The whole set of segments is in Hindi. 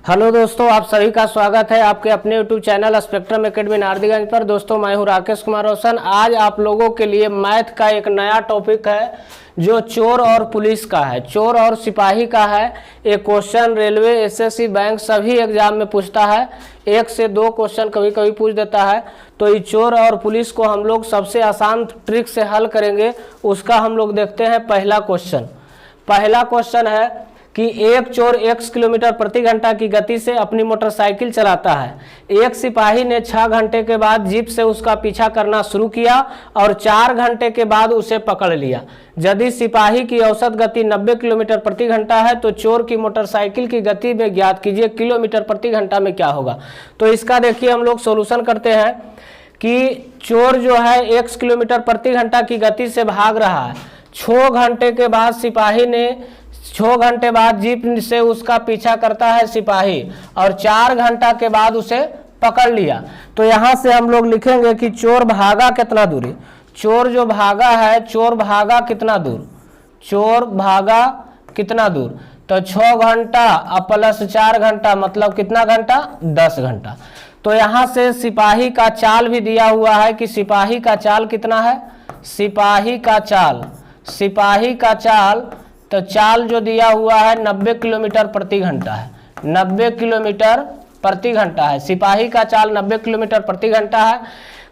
हेलो दोस्तों, आप सभी का स्वागत है आपके अपने YouTube channel spectrum academy Nardiganj पर। दोस्तों, मैं हूं राकेश कुमार रोशन। आज आप लोगों के लिए मैथ का एक नया टॉपिक है जो चोर और पुलिस का है, चोर और सिपाही का है। एक क्वेश्चन रेलवे, एसएससी, बैंक सभी एग्जाम में पूछता है। 1 से 2 क्वेश्चन कभी कभी पूछ देता है। तो ये चोर और पुलिस को हम लोग सबसे आसान ट्रिक से हल करेंगे। उसका हम लोग देखते हैं पहला क्वेश्चन है कि एक चोर x किलोमीटर प्रति घंटा की गति से अपनी मोटरसाइकिल चलाता है। एक सिपाही ने 6 घंटे के बाद जीप से उसका पीछा करना शुरू किया और 4 घंटे के बाद उसे पकड़ लिया। यदि सिपाही की औसत गति 90 किलोमीटर प्रति घंटा है तो चोर की मोटरसाइकिल की गति में ज्ञात कीजिए किलोमीटर प्रति घंटा में क्या होगा। तो इसका देखिए हम लोग सोल्यूशन करते हैं कि चोर जो है x किलोमीटर प्रति घंटा की गति से भाग रहा है। 6 घंटे के बाद सिपाही ने 6 घंटे बाद जीप से उसका पीछा करता है सिपाही और 4 घंटा के बाद उसे पकड़ लिया। तो यहाँ से हम लोग लिखेंगे कि चोर भागा कितना दूरी। चोर जो भागा है, चोर भागा कितना दूर, चोर भागा कितना दूर। तो 6 घंटा और प्लस 4 घंटा मतलब कितना घंटा, 10 घंटा। तो यहाँ से सिपाही का चाल भी दिया हुआ है कि सिपाही का चाल कितना है, सिपाही का चाल तो चाल जो दिया हुआ है 90 किलोमीटर प्रति घंटा है, 90 किलोमीटर प्रति घंटा है। सिपाही का चाल 90 किलोमीटर प्रति घंटा है।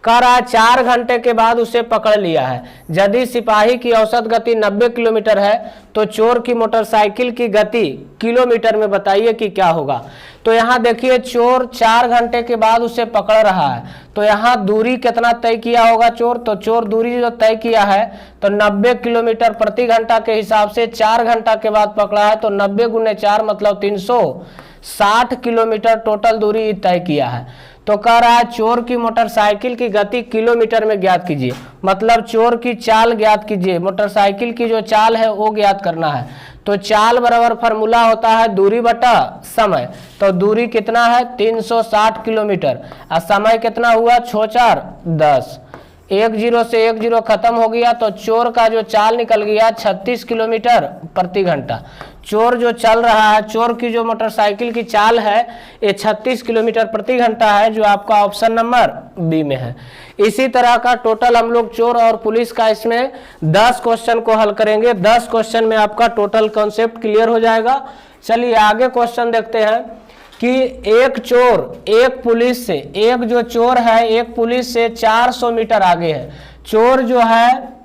कह रहा है 4 घंटे के बाद उसे पकड़ लिया है। यदि सिपाही की औसत गति 90 किलोमीटर है तो चोर की मोटरसाइकिल की गति किलोमीटर में बताइए कि क्या होगा। तो यहाँ देखिए चोर 4 घंटे के बाद उसे पकड़ रहा है। तो यहाँ दूरी कितना तय किया होगा चोर, तो चोर दूरी जो तय किया है तो 90 किलोमीटर प्रति घंटा के हिसाब से 4 घंटा के बाद पकड़ा है। तो 90 गुने 4 मतलब 360 किलोमीटर टोटल दूरी तय किया है। तो कह रहा है चोर की मोटरसाइकिल की गति किलोमीटर में ज्ञात कीजिए, मतलब चोर की चाल ज्ञात कीजिए। मोटरसाइकिल की जो चाल है वो ज्ञात करना है। तो चाल बराबर फार्मूला होता है दूरी बटा समय। तो दूरी कितना है 360 किलोमीटर और समय कितना हुआ 6 4 10। 1 0 से 1 0 खत्म हो गया। तो चोर का जो चाल निकल गया 36 किलोमीटर प्रति घंटा। चोर जो चल रहा है, चोर की जो मोटरसाइकिल की चाल है ये 36 किलोमीटर प्रति घंटा है, जो आपका ऑप्शन नंबर बी में है। इसी तरह का टोटल हम लोग चोर और पुलिस का इसमें 10 क्वेश्चन को हल करेंगे। 10 क्वेश्चन में आपका टोटल कॉन्सेप्ट क्लियर हो जाएगा। चलिए आगे क्वेश्चन देखते हैं कि एक चोर एक पुलिस से, एक जो चोर है एक पुलिस से 400 मीटर आगे है। चोर जो है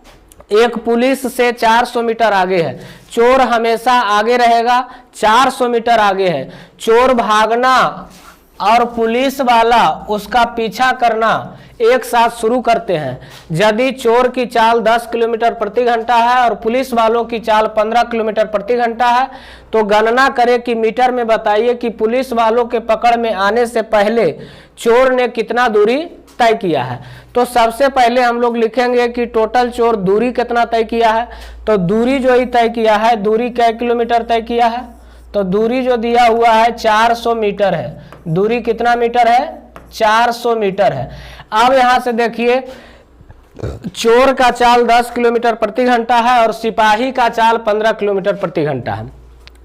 एक पुलिस से 400 मीटर आगे है। चोर हमेशा आगे रहेगा, 400 मीटर आगे है। चोर भागना और पुलिस वाला उसका पीछा करना एक साथ शुरू करते हैं। यदि चोर की चाल 10 किलोमीटर प्रति घंटा है और पुलिस वालों की चाल 15 किलोमीटर प्रति घंटा है तो गणना करें कि मीटर में बताइए कि पुलिस वालों के पकड़ में आने से पहले चोर ने कितना दूरी तय किया है। तो सबसे पहले हम लोग लिखेंगे कि टोटल चोर दूरी कितना तय किया है। तो दूरी जो ही तय किया है, दूरी क्या किलोमीटर तय किया है, तो दूरी जो दिया हुआ है 400 मीटर है। दूरी कितना मीटर है, 400 मीटर है। अब यहां से देखिए चोर का चाल 10 किलोमीटर प्रति घंटा है और सिपाही का चाल 15 किलोमीटर प्रति घंटा है।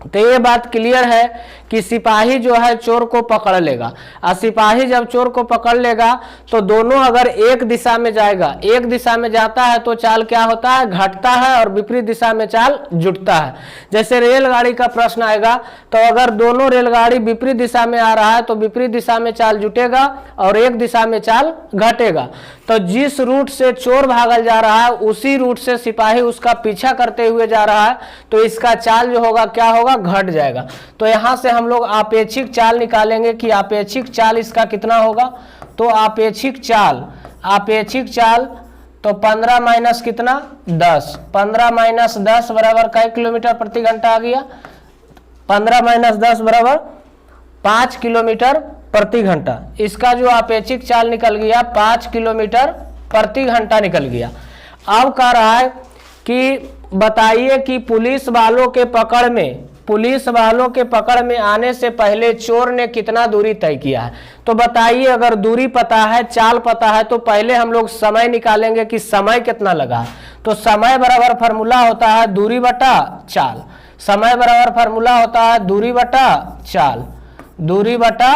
तो ये बात क्लियर है कि सिपाही जो है चोर को पकड़ लेगा और सिपाही जब चोर को पकड़ लेगा तो दोनों अगर एक दिशा में जाएगा, एक दिशा में जाता है तो चाल क्या होता है, घटता है और विपरीत दिशा में चाल जुटता है। जैसे रेलगाड़ी का प्रश्न आएगा तो अगर दोनों रेलगाड़ी विपरीत दिशा में आ रहा है तो विपरीत दिशा में चाल जुटेगा और एक दिशा में चाल घटेगा। तो जिस रूट से चोर भागल जा रहा है उसी रूट से सिपाही उसका पीछा करते हुए जा रहा है तो इसका चाल जो होगा क्या होगा, घट जाएगा। तो यहां से हम लोग आपेक्षिक चाल निकालेंगे कि आपेक्षिक चाल इसका कितना होगा। तो आपेक्षिक चाल तो 15 माइनस कितना 10, 15 माइनस 10 बराबर कै किलोमीटर प्रति घंटा आ गया, 15 माइनस 10 बराबर 5 किलोमीटर प्रति घंटा। इसका जो आपेक्षिक चाल निकल गया 5 किलोमीटर प्रति घंटा निकल गया। अब कह रहा है कि बताइए कि पुलिस वालों के पकड़ में आने से पहले चोर ने कितना दूरी तय किया है। तो बताइए अगर दूरी पता है, चाल पता है तो पहले हम लोग समय निकालेंगे कि समय कितना लगा। तो समय बराबर फार्मूला होता है दूरी बटा चाल। समय बराबर फार्मूला होता है दूरी बटा चाल। दूरी बटा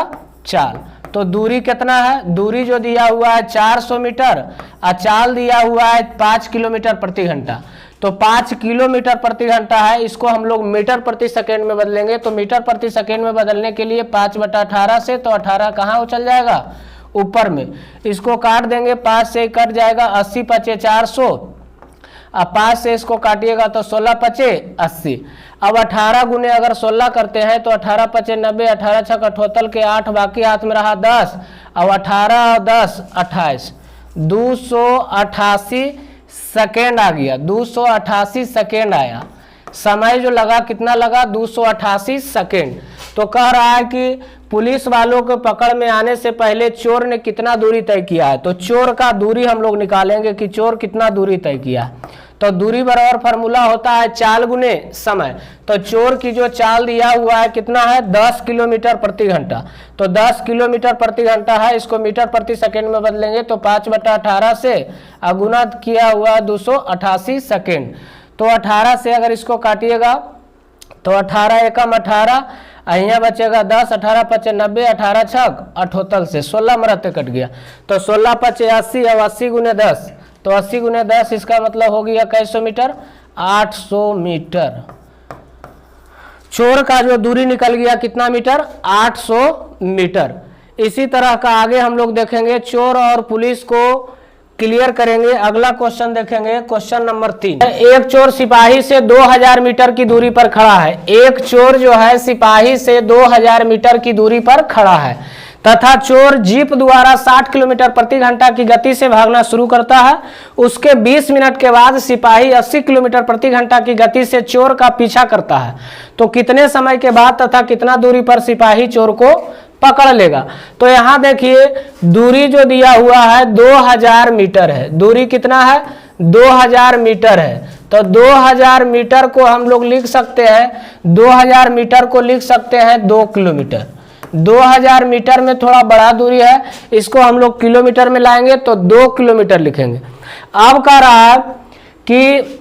चाल। तो दूरी कितना है, दूरी जो दिया हुआ है 400 मीटर और चाल दिया हुआ है 5 किलोमीटर प्रति घंटा। तो 5 किलोमीटर प्रति घंटा है, इसको हम लोग मीटर प्रति सेकेंड में बदलेंगे। तो मीटर प्रति सेकेंड में बदलने के लिए 5/18 से, तो 18 कहाँ चल जाएगा, ऊपर में। इसको काट देंगे, 5 से कट जाएगा, 80 पचे 400, अब 5 से इसको काटिएगा तो 16 पचे 80। अब 18 गुने अगर 16 करते हैं तो 18 पचे 90, 18 छक 78 के 8, बाकी हाथ में रहा 10। अब 18 और 10 28, 288 सेकेंड आ गया, 288 सेकेंड आया। समय जो लगा कितना लगा, 288 सेकेंड। तो कह रहा है कि पुलिस वालों के पकड़ में आने से पहले चोर ने कितना दूरी तय किया है। तो चोर का दूरी हम लोग निकालेंगे कि चोर कितना दूरी तय किया है। तो दूरी बराबर फार्मूला होता है चाल गुने समय। तो चोर की जो चाल दिया हुआ है कितना है, 10 किलोमीटर प्रति घंटा। तो 10 किलोमीटर प्रति घंटा है, इसको मीटर प्रति सेकेंड में बदलेंगे तो 5/18 से गुना किया हुआ 288 सेकेंड। तो 18 से अगर इसको काटिएगा तो 18 एकम 18, यहाँ बचेगा 10, 18 पचे 90, 18 छक 78 से 16 मरते कट गया। तो 16 पचे 80, अब 80 गुने 10, तो 80 गुने 10 इसका मतलब हो गया कैसो मीटर, 800 मीटर। चोर का जो दूरी निकल गया कितना मीटर, 800 मीटर। इसी तरह का आगे हम लोग देखेंगे, चोर और पुलिस को क्लियर करेंगे। अगला क्वेश्चन देखेंगे, क्वेश्चन नंबर 3। एक चोर सिपाही से 2000 मीटर की दूरी पर खड़ा है। एक चोर जो है सिपाही से 2000 मीटर की दूरी पर खड़ा है तथा चोर जीप द्वारा 60 किलोमीटर प्रति घंटा की गति से भागना शुरू करता है। उसके 20 मिनट के बाद सिपाही 80 किलोमीटर प्रति घंटा की गति से चोर का पीछा करता है। तो कितने समय के बाद तथा कितना दूरी पर सिपाही चोर को पकड़ लेगा। तो यहाँ देखिए दूरी जो दिया हुआ है 2000 मीटर है। दूरी कितना है, 2000 मीटर है। तो 2000 मीटर को हम लोग लिख सकते हैं, 2000 मीटर को लिख सकते हैं 2 किलोमीटर। 2000 मीटर में थोड़ा बड़ा दूरी है, इसको हम लोग किलोमीटर में लाएंगे तो 2 किलोमीटर लिखेंगे। अब कह रहा है कि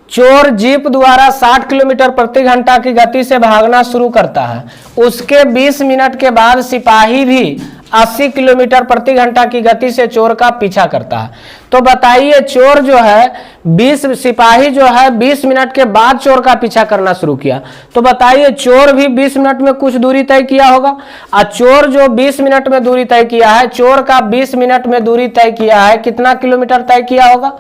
चोर जीप द्वारा 60 किलोमीटर प्रति घंटा की गति से भागना शुरू करता है। उसके 20 मिनट के बाद सिपाही भी 80 किलोमीटर प्रति घंटा की गति से चोर का पीछा करता है। तो बताइए चोर जो है 20 सिपाही जो है 20 मिनट के बाद चोर का पीछा करना शुरू किया। तो बताइए चोर भी 20 मिनट में कुछ दूरी तय किया होगा। और चोर जो 20 मिनट में दूरी तय किया है, चोर का 20 मिनट में दूरी तय किया है, कितना किलोमीटर तय किया होगा,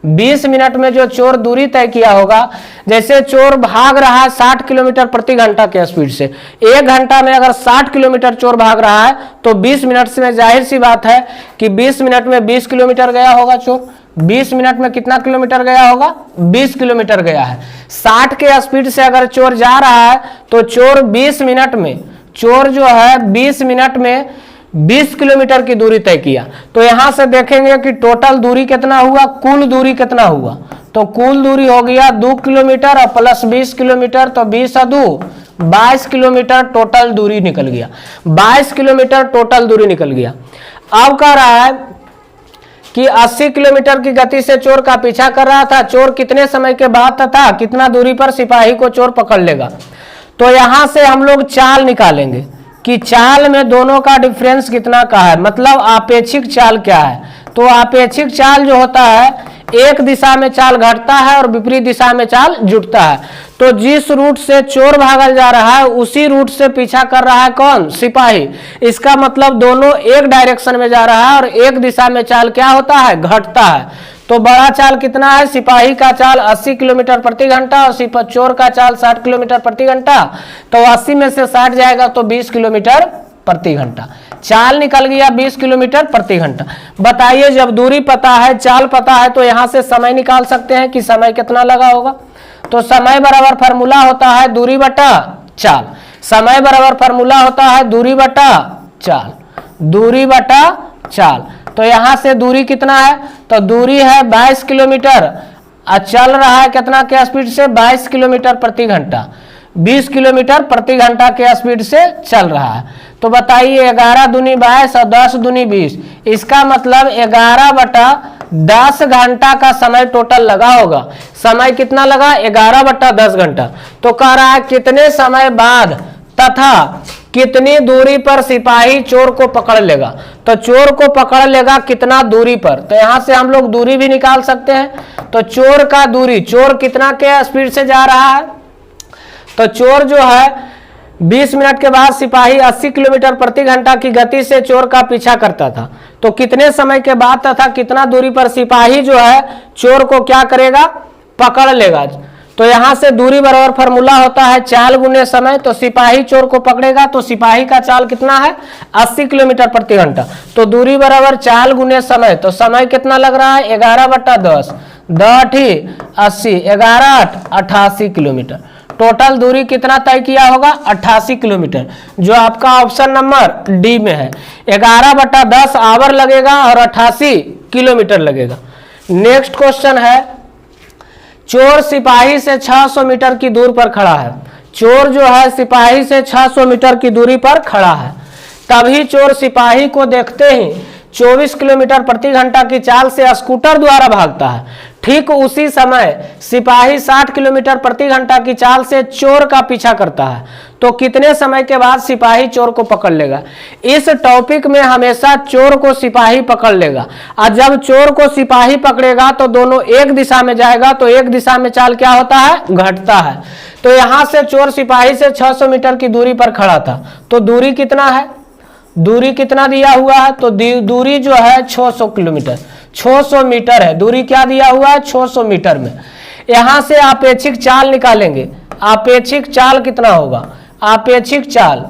20 मिनट में जो चोर दूरी तय किया होगा। जैसे चोर भाग रहा है 60 किलोमीटर प्रति घंटा के स्पीड से, 1 घंटा में अगर 60 किलोमीटर चोर भाग रहा है तो 20 मिनट से जाहिर सी बात है कि 20 मिनट में 20 किलोमीटर गया होगा चोर। 20 मिनट में कितना किलोमीटर गया होगा, 20 किलोमीटर गया है। 60 के स्पीड से अगर चोर जा रहा है तो चोर 20 मिनट में, चोर जो है 20 मिनट में 20 किलोमीटर की दूरी तय किया। तो यहां से देखेंगे कि टोटल दूरी कितना हुआ, कुल दूरी कितना हुआ। तो कुल दूरी हो गया 2 किलोमीटर और प्लस 20 किलोमीटर, तो 20 और 2 22 किलोमीटर टोटल दूरी निकल गया। 22 किलोमीटर टोटल दूरी निकल गया। अब कह रहा है कि 80 किलोमीटर की गति से चोर का पीछा कर रहा था। चोर कितने समय के बाद तथा कितना दूरी पर सिपाही को चोर पकड़ लेगा। तो यहां से हम लोग चाल निकालेंगे कि चाल में दोनों का डिफरेंस कितना का है, मतलब आपेक्षिक चाल क्या है। तो आपेक्षिक चाल जो होता है, एक दिशा में चाल घटता है और विपरीत दिशा में चाल जुटता है। तो जिस रूट से चोर भागल जा रहा है उसी रूट से पीछा कर रहा है कौन, सिपाही। इसका मतलब दोनों एक डायरेक्शन में जा रहा है और एक दिशा में चाल क्या होता है, घटता है। तो बड़ा चाल कितना है, सिपाही का चाल 80 किलोमीटर प्रति घंटा और चोर का चाल 60 किलोमीटर प्रति घंटा। तो 80 में से 60 जाएगा तो 20 किलोमीटर प्रति घंटा। चाल निकल गया 20 किलोमीटर प्रति घंटा। बताइए जब दूरी पता है, चाल पता है, तो यहां से समय निकाल सकते हैं कि समय कितना लगा होगा। तो समय बराबर फार्मूला होता है दूरी बटा चाल। समय बराबर फार्मूला होता है दूरी बटा चाल, दूरी बटा चाल। तो यहां से दूरी कितना है, तो दूरी है 22 किलोमीटर और चल रहा है कितना के स्पीड से, 22 किलोमीटर प्रति घंटा, 20 किलोमीटर प्रति घंटा के स्पीड से चल रहा है। तो बताइए 11 दूनी 22 और 10 दूनी 20, इसका मतलब 11 बटा 10 घंटा का समय टोटल लगा होगा। समय कितना लगा, 11 बटा 10 घंटा। तो कह रहा है कितने समय बाद तथा कितनी दूरी पर सिपाही चोर को पकड़ लेगा। तो चोर को पकड़ लेगा कितना दूरी पर, तो यहां से हम लोग दूरी भी निकाल सकते हैं। तो चोर का दूरी, चोर कितना के स्पीड से जा रहा है, तो चोर जो है 20 मिनट के बाद सिपाही 80 किलोमीटर प्रति घंटा की गति से चोर का पीछा करता था। तो कितने समय के बाद तथा कितना दूरी पर सिपाही जो है चोर को क्या करेगा, पकड़ लेगा। तो यहां से दूरी बराबर फार्मूला होता है चाल गुने समय। तो सिपाही चोर को पकड़ेगा तो सिपाही का चाल कितना है 80 किलोमीटर प्रति घंटा। तो दूरी बराबर चाल गुने समय। तो समय कितना लग रहा है 11/10, 10 80, 11 88 किलोमीटर। टोटल दूरी कितना तय किया होगा 88 किलोमीटर, जो आपका ऑप्शन नंबर डी में है। 11/10 आवर लगेगा और 88 किलोमीटर लगेगा। नेक्स्ट क्वेश्चन है, चोर सिपाही से 600 मीटर की दूर पर खड़ा है। चोर जो है सिपाही से 600 मीटर की दूरी पर खड़ा है। तभी चोर सिपाही को देखते ही 24 किलोमीटर प्रति घंटा की चाल से स्कूटर द्वारा भागता है। ठीक उसी समय सिपाही 60 किलोमीटर प्रति घंटा की चाल से चोर का पीछा करता है। तो कितने समय के बाद सिपाही चोर को पकड़ लेगा। इस टॉपिक में हमेशा चोर को सिपाही पकड़ लेगा, और जब चोर को सिपाही पकड़ेगा तो दोनों एक दिशा में जाएगा, तो एक दिशा में चाल क्या होता है, घटता है। तो यहां से चोर सिपाही से 600 मीटर की दूरी पर खड़ा था। तो दूरी कितना है, दूरी कितना दिया हुआ है, तो दूरी जो है 600 किलोमीटर, 600 मीटर है। दूरी क्या दिया हुआ है 600 मीटर में। यहां से आपेक्षिक चाल निकालेंगे। आपेक्षिक चाल कितना होगा, आपेक्षिक चाल,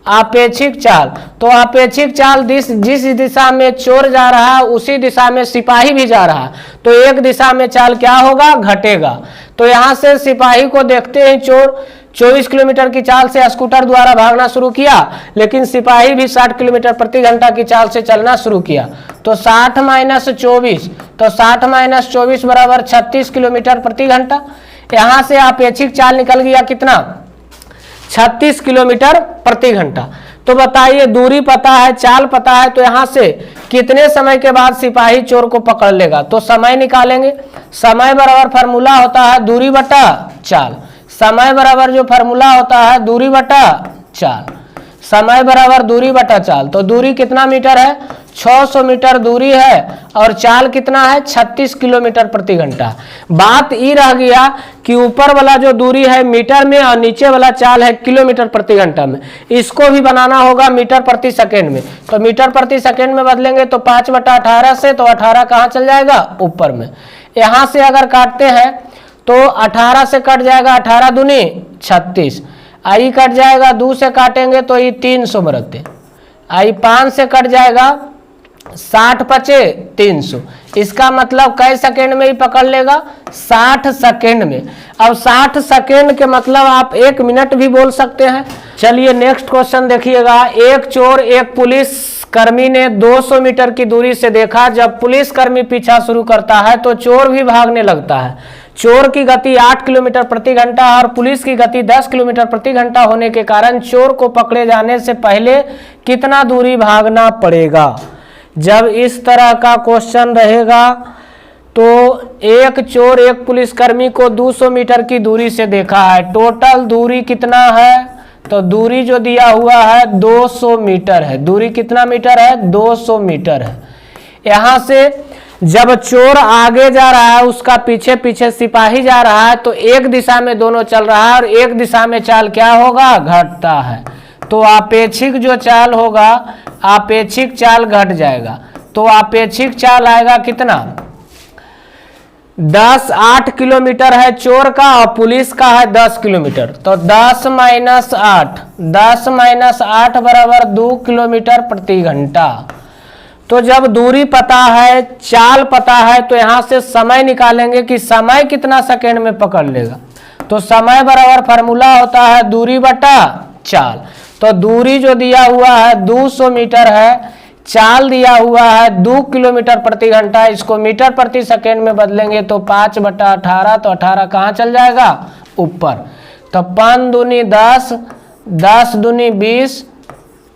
आपेक्षिक चाल, तो आपेक्षिक चाल जिस दिशा में चोर जा रहा है उसी दिशा में सिपाही भी जा रहा है। तो एक दिशा में चाल क्या होगा, घटेगा। तो यहां से सिपाही को देखते ही चोर 24 किलोमीटर की चाल से स्कूटर द्वारा भागना शुरू किया, लेकिन सिपाही भी 60 किलोमीटर प्रति घंटा की चाल से चलना शुरू किया। तो 60 - 24, तो 60 - 24 बराबर 36 किलोमीटर प्रति घंटा। यहां से अपेक्षिक चाल निकल गया कितना, 36 किलोमीटर प्रति घंटा। तो बताइए दूरी पता है, चाल पता है, तो यहां से कितने समय के बाद सिपाही चोर को पकड़ लेगा। तो समय निकालेंगे। समय बराबर फार्मूला होता है दूरी बटा चाल। समय बराबर जो फार्मूला होता है दूरी बटा चाल, समय बराबर दूरी बटा चाल। तो दूरी कितना मीटर है, 600 मीटर दूरी है, और चाल कितना है 36 किलोमीटर प्रति घंटा। बात ये रह गया कि ऊपर वाला जो दूरी है मीटर में और नीचे वाला चाल है किलोमीटर प्रति घंटा में। इसको भी बनाना होगा मीटर प्रति सेकेंड में। तो मीटर प्रति सेकेंड में बदलेंगे तो 5/18 से, तो 18 कहाँ चल जाएगा, ऊपर में। यहां से अगर काटते हैं तो 18 से कट जाएगा 18 दूनी 36, आई कट जाएगा 2 से काटेंगे तो ये 300 बरते, आई 5 से कट जाएगा 60 पचे 300। इसका मतलब कई सेकेंड में ही पकड़ लेगा, 60 सेकेंड में। अब 60 सेकेंड के मतलब आप 1 मिनट भी बोल सकते हैं। चलिए नेक्स्ट क्वेश्चन देखिएगा। एक चोर एक पुलिस कर्मी ने 200 मीटर की दूरी से देखा। जब पुलिसकर्मी पीछा शुरू करता है तो चोर भी भागने लगता है। चोर की गति 8 किलोमीटर प्रति घंटा और पुलिस की गति 10 किलोमीटर प्रति घंटा होने के कारण चोर को पकड़े जाने से पहले कितना दूरी भागना पड़ेगा। जब इस तरह का क्वेश्चन रहेगा तो एक चोर एक पुलिसकर्मी को 200 मीटर की दूरी से देखा है। टोटल दूरी कितना है, तो दूरी जो दिया हुआ है 200 मीटर है। दूरी कितना मीटर है, 200 मीटर है। यहां से जब चोर आगे जा रहा है उसका पीछे पीछे सिपाही जा रहा है, तो एक दिशा में दोनों चल रहा है और एक दिशा में चाल क्या होगा, घटता है। तो आपेक्षिक जो चाल होगा, आपेक्षिक चाल घट जाएगा। तो आपेक्षिक चाल आएगा कितना, 8 किलोमीटर है चोर का और पुलिस का है 10 किलोमीटर। तो 10 - 8, 10 - 8 बराबर 2 किलोमीटर प्रति घंटा। तो जब दूरी पता है, चाल पता है, तो यहां से समय निकालेंगे कि समय कितना सेकेंड में पकड़ लेगा। तो समय बराबर फार्मूला होता है दूरी बटा चाल। तो दूरी जो दिया हुआ है 200 मीटर है, चाल दिया हुआ है 2 किलोमीटर प्रति घंटा। इसको मीटर प्रति सेकेंड में बदलेंगे तो 5/18, तो 18 कहाँ चल जाएगा, ऊपर। तो 5 दूनी 10, 10 दूनी 20,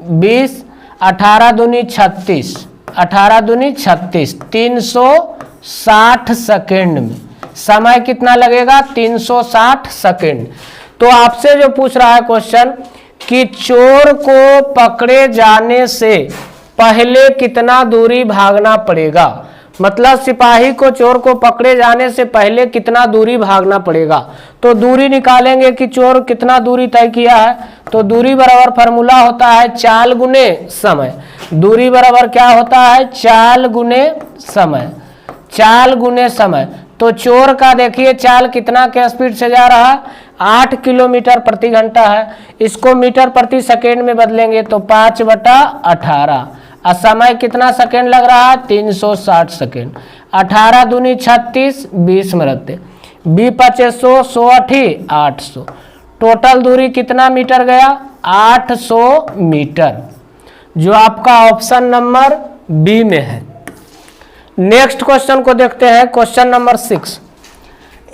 20, 18 दूनी 36, 18 दूनी 36, 360 सेकेंड में। समय कितना लगेगा, 360 सेकेंड। तो आपसे जो पूछ रहा है क्वेश्चन कि चोर को पकड़े जाने से पहले कितना दूरी भागना पड़ेगा। मतलब सिपाही को चोर को पकड़े जाने से पहले कितना दूरी भागना पड़ेगा। तो दूरी निकालेंगे कि चोर कितना दूरी तय किया है। तो दूरी बराबर फार्मूला होता है चाल गुने समय। दूरी बराबर क्या होता है, चाल गुने समय, चाल गुने समय। तो चोर का देखिए चाल कितना के स्पीड से जा रहा है, 8 किलोमीटर प्रति घंटा है। इसको मीटर प्रति सेकेंड में बदलेंगे तो 5/18। और समय कितना सेकेंड लग रहा है, 360 सेकेंड। 18 दूनी 36, 20 में रखते, 20×5 100, 100 8 800। टोटल दूरी कितना मीटर गया, 800 मीटर, जो आपका ऑप्शन नंबर बी में है। नेक्स्ट क्वेश्चन को देखते हैं, क्वेश्चन नंबर 6।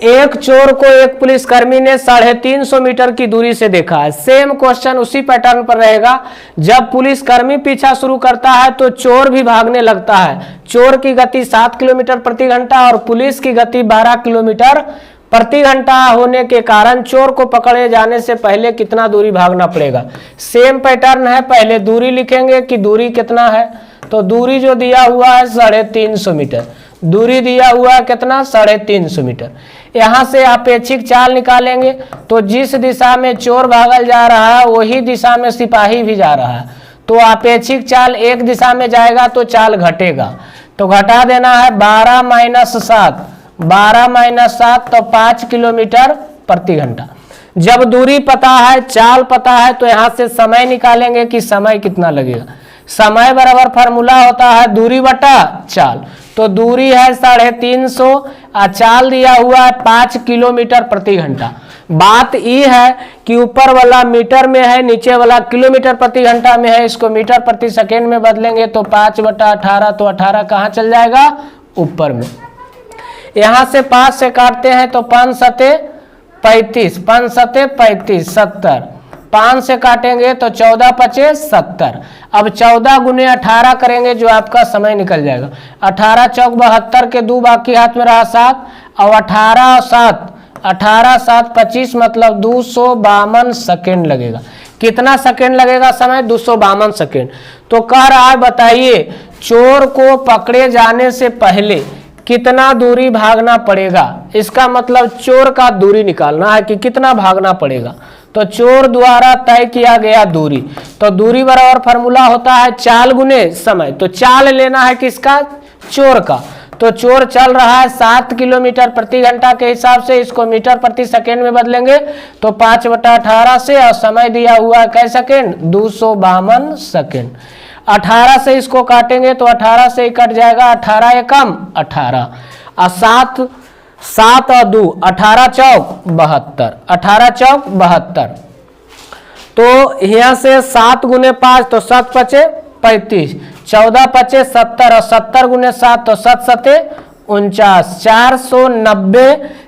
एक चोर को एक पुलिसकर्मी ने 350 मीटर की दूरी से देखा है। सेम क्वेश्चन उसी पैटर्न पर रहेगा। जब पुलिसकर्मी पीछा शुरू करता है तो चोर भी भागने लगता है। चोर की गति 7 किलोमीटर प्रति घंटा और पुलिस की गति 12 किलोमीटर प्रति घंटा होने के कारण चोर को पकड़े जाने से पहले कितना दूरी भागना पड़ेगा। सेम पैटर्न है, पहले दूरी लिखेंगे कि दूरी कितना है। तो दूरी जो दिया हुआ है 350 मीटर, दूरी दिया हुआ है कितना, 350 मीटर। यहाँ से अपेक्षित चाल निकालेंगे तो जिस दिशा में चोर भागल जा रहा है वही दिशा में सिपाही भी जा रहा है। तो अपेक्षित चाल एक दिशा में जाएगा तो चाल घटेगा। तो घटा देना है 12 - 7, 12 - 7 तो 5 किलोमीटर प्रति घंटा। जब दूरी पता है, चाल पता है, तो यहाँ से समय निकालेंगे कि समय कितना लगेगा। समय बराबर फार्मूला होता है दूरी बटा चाल। तो दूरी है 350 और चाल दिया हुआ है 5 किलोमीटर प्रति घंटा। बात ये है कि ऊपर वाला मीटर में है, नीचे वाला किलोमीटर प्रति घंटा में है। इसको मीटर प्रति सेकेंड में बदलेंगे तो 5/18, तो 18 कहाँ चल जाएगा, ऊपर में। यहाँ से 5 से काटते हैं तो 5 सते 35, 5 सते 35, 70। 5 से काटेंगे तो 14 × 70। अब 14 × 18 करेंगे जो आपका समय निकल जाएगा। 18 × 4 = 72 के 2 बाकी हाथ में रहा 7 और 18 और 7, 18 7 25 मतलब 252 सेकेंड लगेगा। कितना सेकेंड लगेगा समय, 252 सेकेंड। तो कह रहा है बताइए चोर को पकड़े जाने से पहले कितना दूरी भागना पड़ेगा। इसका मतलब चोर का दूरी निकालना है कि कितना भागना पड़ेगा। तो चोर द्वारा तय किया गया दूरी, तो दूरी बराबर फार्मूला होता है चाल गुने समय। तो चाल लेना है किसका, चोर का। तो चोर चल रहा है 7 किलोमीटर प्रति घंटा के हिसाब से, इसको मीटर प्रति सेकेंड में बदलेंगे तो 5/18 से, और समय दिया हुआ है कै सेकेंड, 252 सेकेंड। 18 से इसको काटेंगे तो 18 से ही कट जाएगा, 18 एकम 18 और 7 और 2, 18 चौक 72, 18 चौक 72। तो यहाँ से 7 × 5 तो 7 × 5 35, 14 × 5 70 और 70 × 7 तो 7 7 49,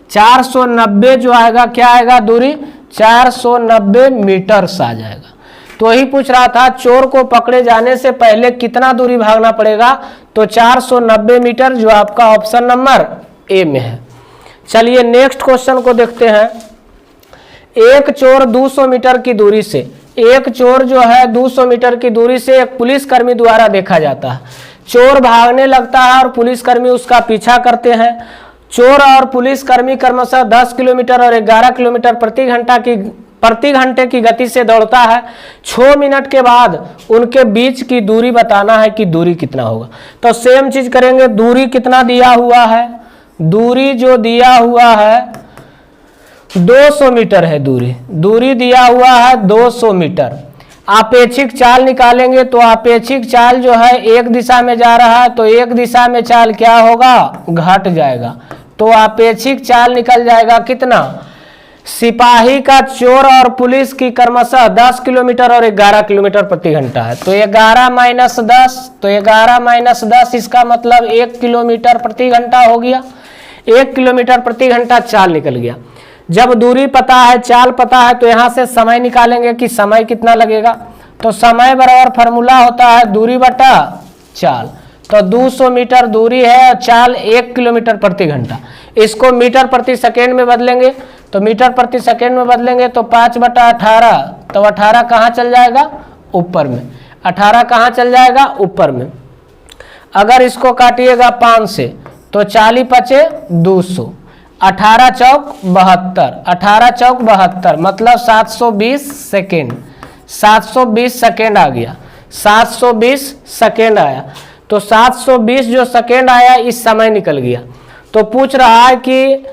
490 जो आएगा क्या आएगा दूरी, 490 मीटर्स आ जाएगा। तो वही पूछ रहा था चोर को पकड़े जाने से पहले कितना दूरी भागना पड़ेगा। तो 490 मीटर, जो आपका ऑप्शन नंबर ए में है। चलिए नेक्स्ट क्वेश्चन को देखते हैं। एक चोर 200 मीटर की दूरी से, एक चोर जो है 200 मीटर की दूरी से एक पुलिसकर्मी द्वारा देखा जाता है। चोर भागने लगता है और पुलिसकर्मी उसका पीछा करते हैं। चोर और पुलिसकर्मी क्रमशः 10 किलोमीटर और 11 किलोमीटर प्रति घंटे की गति से दौड़ता है। 6 मिनट के बाद उनके बीच की दूरी बताना है कि दूरी कितना होगा। तो सेम चीज करेंगे, दूरी कितना दिया हुआ है, दूरी जो दिया हुआ है 200 मीटर है। दूरी दिया हुआ है 200 मीटर। आपेक्षिक चाल निकालेंगे तो आपेक्षिक चाल जो है एक दिशा में जा रहा है, तो एक दिशा में चाल क्या होगा, घट जाएगा। तो आपेक्षिक चाल निकल जाएगा कितना, सिपाही का चोर और पुलिस की क्रमशः 10 किलोमीटर और 11 किलोमीटर प्रति घंटा है। तो 11 - 10, तो 11 - 10 इसका मतलब 1 किलोमीटर प्रति घंटा हो गया। 1 किलोमीटर प्रति घंटा चाल निकल गया। जब दूरी पता है, चाल पता है, तो यहाँ से समय निकालेंगे कि समय कितना लगेगा। तो समय बराबर फार्मूला होता है दूरी बटा चाल। तो 200 मीटर दूरी है और चाल 1 किलोमीटर प्रति घंटा। इसको मीटर प्रति सेकेंड में बदलेंगे, तो मीटर प्रति सेकेंड में बदलेंगे तो 5/18, तो 18 कहाँ चल जाएगा? ऊपर में। 18 कहाँ चल जाएगा? ऊपर में। अगर इसको काटिएगा 5 से तो 40 पचे 200, 18 चौक 72, 18 चौक 72 मतलब 720 सेकेंड। 720 सेकेंड आ गया, 720 सेकेंड आया। तो 720 जो सेकेंड आया इस समय निकल गया। तो पूछ रहा है कि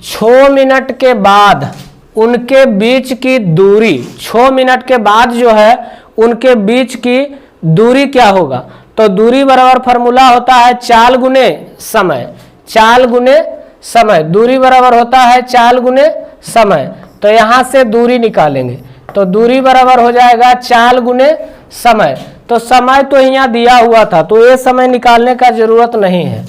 6 मिनट के बाद उनके बीच की दूरी, 6 मिनट के बाद जो है उनके बीच की दूरी क्या होगा? तो दूरी बराबर फार्मूला होता है चाल गुने समय। चाल गुने समय, दूरी बराबर होता है चाल गुने समय। तो यहां से दूरी निकालेंगे तो दूरी बराबर हो जाएगा चाल गुने समय। तो समय तो यहाँ दिया हुआ था तो ये समय निकालने का जरूरत नहीं है,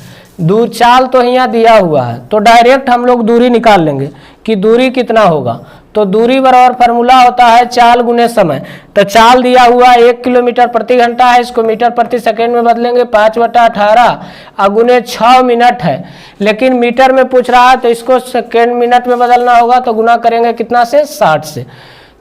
चाल तो यहाँ दिया हुआ है तो डायरेक्ट हम लोग दूरी निकाल लेंगे कि दूरी कितना होगा। तो दूरी बराबर फार्मूला होता है चाल गुने समय। तो चाल दिया हुआ 1 किलोमीटर प्रति घंटा है, इसको मीटर प्रति सेकेंड में बदलेंगे 5/18 और गुने 6 मिनट है, लेकिन मीटर में पूछ रहा है तो इसको सेकेंड मिनट में बदलना होगा। तो गुना करेंगे कितना से? 60 से।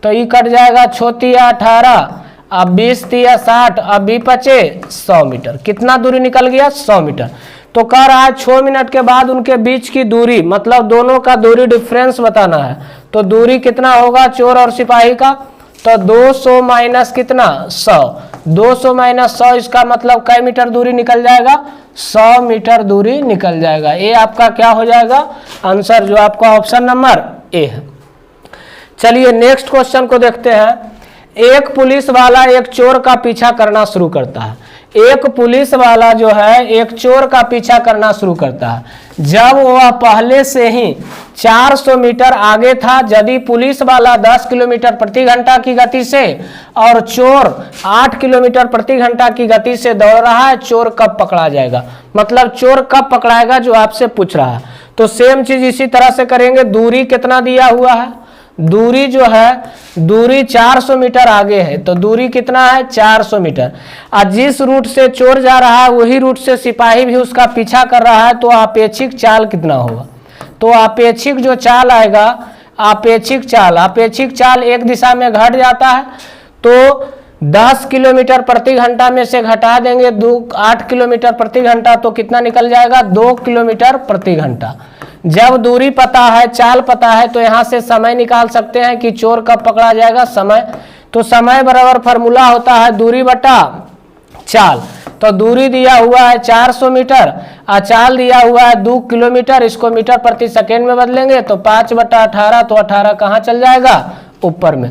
तो ये कट जाएगा 6×18 अब 20×60 अब भी बचे 100 मीटर। कितना दूरी निकल गया? 100 मीटर। तो कह रहा है 6 मिनट के बाद उनके बीच की दूरी, मतलब दोनों का दूरी डिफरेंस बताना है। तो दूरी कितना होगा चोर और सिपाही का? तो 200 माइनस कितना? 100। 200 माइनस 100 इसका मतलब कई मीटर दूरी निकल जाएगा? 100 मीटर दूरी निकल जाएगा। ये आपका क्या हो जाएगा? आंसर जो आपका ऑप्शन नंबर ए है। चलिए नेक्स्ट क्वेश्चन को देखते हैं। एक पुलिस वाला एक चोर का पीछा करना शुरू करता है। एक पुलिस वाला जो है एक चोर का पीछा करना शुरू करता है। जब वह पहले से ही 400 मीटर आगे था, यदि पुलिस वाला 10 किलोमीटर प्रति घंटा की गति से और चोर 8 किलोमीटर प्रति घंटा की गति से दौड़ रहा है, चोर कब पकड़ा जाएगा? मतलब चोर कब पकड़ाएगा जो आपसे पूछ रहा है। तो सेम चीज इसी तरह से करेंगे। दूरी कितना दिया हुआ है? दूरी जो है दूरी 400 मीटर आगे है, तो दूरी कितना है? 400 मीटर। और जिस रूट से चोर जा रहा है वही रूट से सिपाही भी उसका पीछा कर रहा है, तो अपेक्षित चाल कितना होगा? तो अपेक्षित जो चाल आएगा, अपेक्षित चाल एक दिशा में घट जाता है तो 10 किलोमीटर प्रति घंटा में से घटा देंगे 8 किलोमीटर प्रति घंटा, तो कितना निकल जाएगा? 2 किलोमीटर प्रति घंटा। जब दूरी पता है, चाल पता है, तो यहाँ से समय निकाल सकते हैं कि चोर कब पकड़ा जाएगा। समय, तो समय बराबर फार्मूला होता है दूरी बटा चाल। तो दूरी दिया हुआ है 400 मीटर और चाल दिया हुआ है 2 किलोमीटर। इसको मीटर प्रति सेकेंड में बदलेंगे तो 5/18, तो 18 कहाँ चल जाएगा? ऊपर में।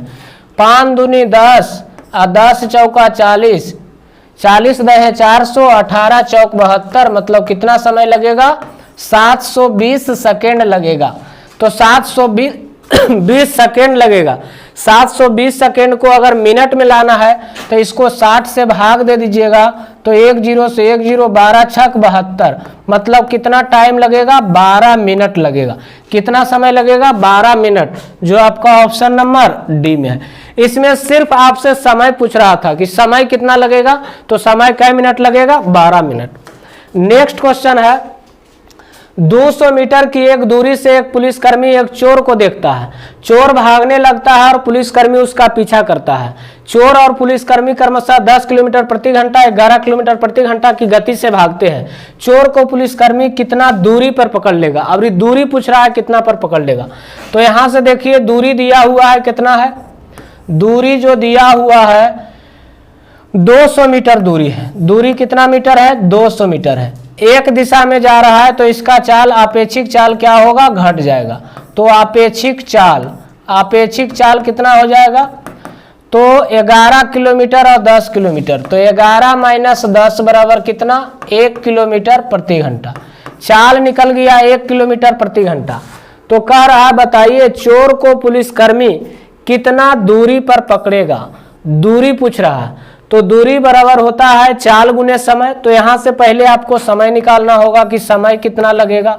5 दूनी 10 और 10 चौका 40, 40 दहे 400, 18 चौक 72 मतलब कितना समय लगेगा? 720 सेकेंड लगेगा। तो 720 सेकेंड लगेगा। 720 सेकेंड को अगर मिनट में लाना है तो इसको 60 से भाग दे दीजिएगा, तो 1 0 से 1 0, 12 छक 72 मतलब कितना टाइम लगेगा? 12 मिनट लगेगा। कितना समय लगेगा? 12 मिनट, जो आपका ऑप्शन नंबर डी में है। इसमें सिर्फ आपसे समय पूछ रहा था कि समय कितना लगेगा, तो समय कै मिनट लगेगा? 12 मिनट। नेक्स्ट क्वेश्चन है, 200 मीटर की एक दूरी से एक पुलिसकर्मी एक चोर को देखता है। चोर भागने लगता है और पुलिसकर्मी उसका पीछा करता है। चोर और पुलिसकर्मी क्रमशः 10 किलोमीटर प्रति घंटा 11 किलोमीटर प्रति घंटा की गति से भागते हैं। चोर को पुलिसकर्मी कितना दूरी पर पकड़ लेगा? अब ये दूरी पूछ रहा है कितना पर पकड़ लेगा। तो यहां से देखिए दूरी दिया हुआ है कितना है? दूरी जो दिया हुआ है 200 मीटर दूरी है। दूरी कितना मीटर है? 200 मीटर है। एक दिशा में जा रहा है तो इसका चाल, अपेक्षित चाल क्या होगा? घट जाएगा। तो अपेक्षित चाल कितना हो जाएगा? तो 11 किलोमीटर और 10 किलोमीटर, तो 11 माइनस 10 बराबर कितना? 1 किलोमीटर प्रति घंटा। चाल निकल गया 1 किलोमीटर प्रति घंटा। तो कह रहा है बताइए चोर को पुलिसकर्मी कितना दूरी पर पकड़ेगा? दूरी पूछ रहा है, तो दूरी बराबर होता है चाल गुने समय। तो यहां से पहले आपको समय निकालना होगा कि समय कितना लगेगा।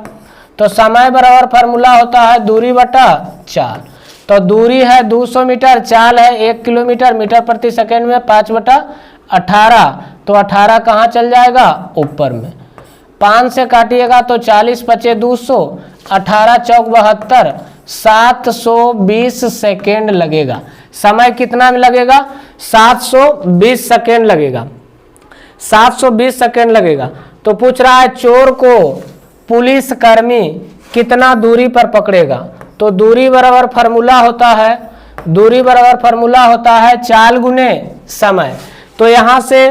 तो समय बराबर फार्मूला होता है दूरी बटा चाल। तो दूरी है 200 मीटर, चाल है 1 किलोमीटर, मीटर प्रति सेकेंड में 5/18, तो 18 कहाँ चल जाएगा, ऊपर में। 5 से काटिएगा तो 40 पचे 200, 18 चौक 72, 720 सेकेंड लगेगा। समय कितना में लगेगा, 720 सेकेंड लगेगा, 720 सेकेंड लगेगा। तो पूछ रहा है चोर को पुलिसकर्मी कितना दूरी पर पकड़ेगा। तो दूरी बराबर फार्मूला होता है, दूरी बराबर फार्मूला होता है चाल गुने समय। तो यहाँ से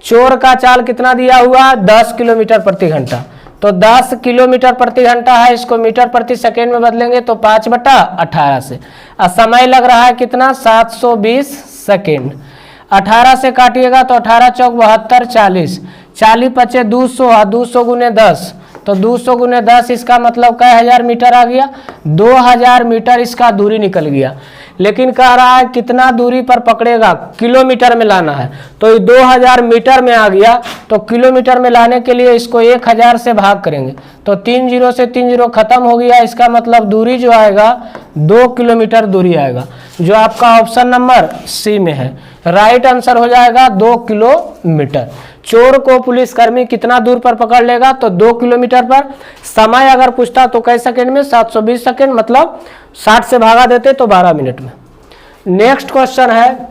चोर का चाल कितना दिया हुआ, 10 किलोमीटर प्रति घंटा। तो 10 किलोमीटर प्रति घंटा है, इसको मीटर प्रति सेकेंड में बदलेंगे तो 5/18 से। और समय लग रहा है कितना, 720 सेकेंड। 18 से काटिएगा तो 18 चौक 72, 40, 40 पचे 200 और 200 गुने 10, तो 200 गुने 10 इसका मतलब कई हजार मीटर आ गया, 2000 मीटर इसका दूरी निकल गया। लेकिन कह रहा है कितना दूरी पर पकड़ेगा, किलोमीटर में लाना है। तो ये 2000 मीटर में आ गया, तो किलोमीटर में लाने के लिए इसको 1000 से भाग करेंगे तो 3 0 से 3 0 खत्म हो गया। इसका मतलब दूरी जो आएगा 2 किलोमीटर दूरी आएगा, जो आपका ऑप्शन नंबर सी में है। राइट आंसर हो जाएगा 2 किलोमीटर। चोर को पुलिसकर्मी कितना दूर पर पकड़ लेगा, तो 2 किलोमीटर पर। समय अगर पूछता तो कई सेकंड में, 720 सेकंड, मतलब 60 से भागा देते तो 12 मिनट में। नेक्स्ट क्वेश्चन है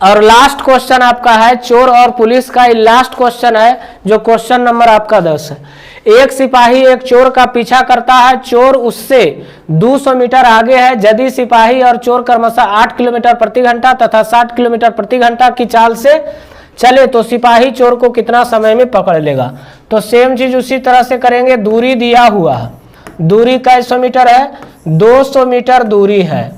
और लास्ट क्वेश्चन आपका है चोर और पुलिस का। लास्ट क्वेश्चन है जो क्वेश्चन नंबर आपका 10 है। एक सिपाही एक चोर का पीछा करता है, चोर उससे 200 मीटर आगे है। यदि सिपाही और चोर क्रमशः 8 किलोमीटर प्रति घंटा तथा 60 किलोमीटर प्रति घंटा की चाल से चले तो सिपाही चोर को कितना समय में पकड़ लेगा। तो सेम चीज उसी तरह से करेंगे। दूरी दिया हुआ है, दूरी कैसे मीटर है, 200 मीटर दूरी है।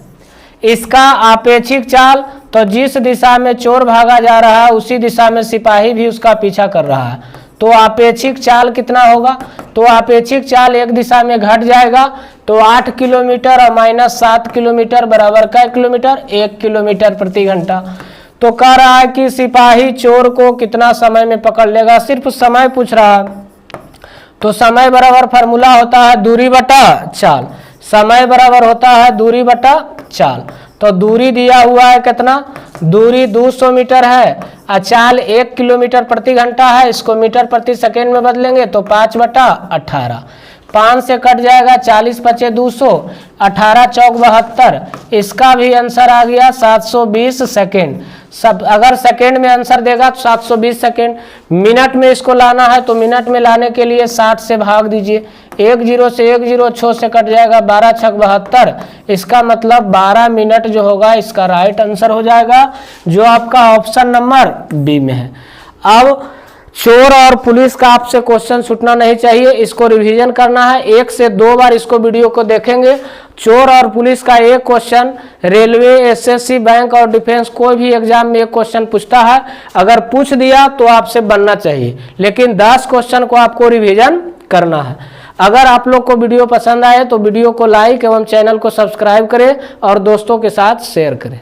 इसका आपेक्षिक चाल, तो जिस दिशा में चोर भागा जा रहा है उसी दिशा में सिपाही भी उसका पीछा कर रहा है। तो आपेक्षिक चाल कितना होगा, तो आपेक्षिक चाल एक दिशा में घट जाएगा। तो 8 किलोमीटर और -7 किलोमीटर बराबर कै किलोमीटर, 1 किलोमीटर प्रति घंटा। तो कह रहा है कि सिपाही चोर को कितना समय में पकड़ लेगा, सिर्फ समय पूछ रहा है। तो समय बराबर फार्मूला होता है दूरी बटा चाल, समय बराबर होता है दूरी बटा चाल। तो दूरी दिया हुआ है कितना, दूरी 200 मीटर है और चाल 1 किलोमीटर प्रति घंटा है। इसको मीटर प्रति सेकेंड में बदलेंगे तो 5/18। 5 से कट जाएगा, 40 पचे 200, 18 चौक 72, इसका भी आंसर आ गया 720 सेकेंड। सब अगर सेकेंड में आंसर देगा तो 720 सेकेंड। मिनट में इसको लाना है तो मिनट में लाने के लिए 60 से भाग दीजिए, 1 0 से 1 0, 6 से कट जाएगा, 12 छक 72, इसका मतलब 12 मिनट जो होगा इसका राइट आंसर हो जाएगा, जो आपका ऑप्शन नंबर बी में है। अब चोर और पुलिस का आपसे क्वेश्चन छूटना नहीं चाहिए, इसको रिवीजन करना है। 1 से 2 बार इसको वीडियो को देखेंगे। चोर और पुलिस का एक क्वेश्चन रेलवे, एसएससी, बैंक और डिफेंस कोई भी एग्जाम में एक क्वेश्चन पूछता है। अगर पूछ दिया तो आपसे बनना चाहिए, लेकिन 10 क्वेश्चन को आपको रिवीजन करना है। अगर आप लोग को वीडियो पसंद आए तो वीडियो को लाइक एवं चैनल को सब्सक्राइब करें और दोस्तों के साथ शेयर करें।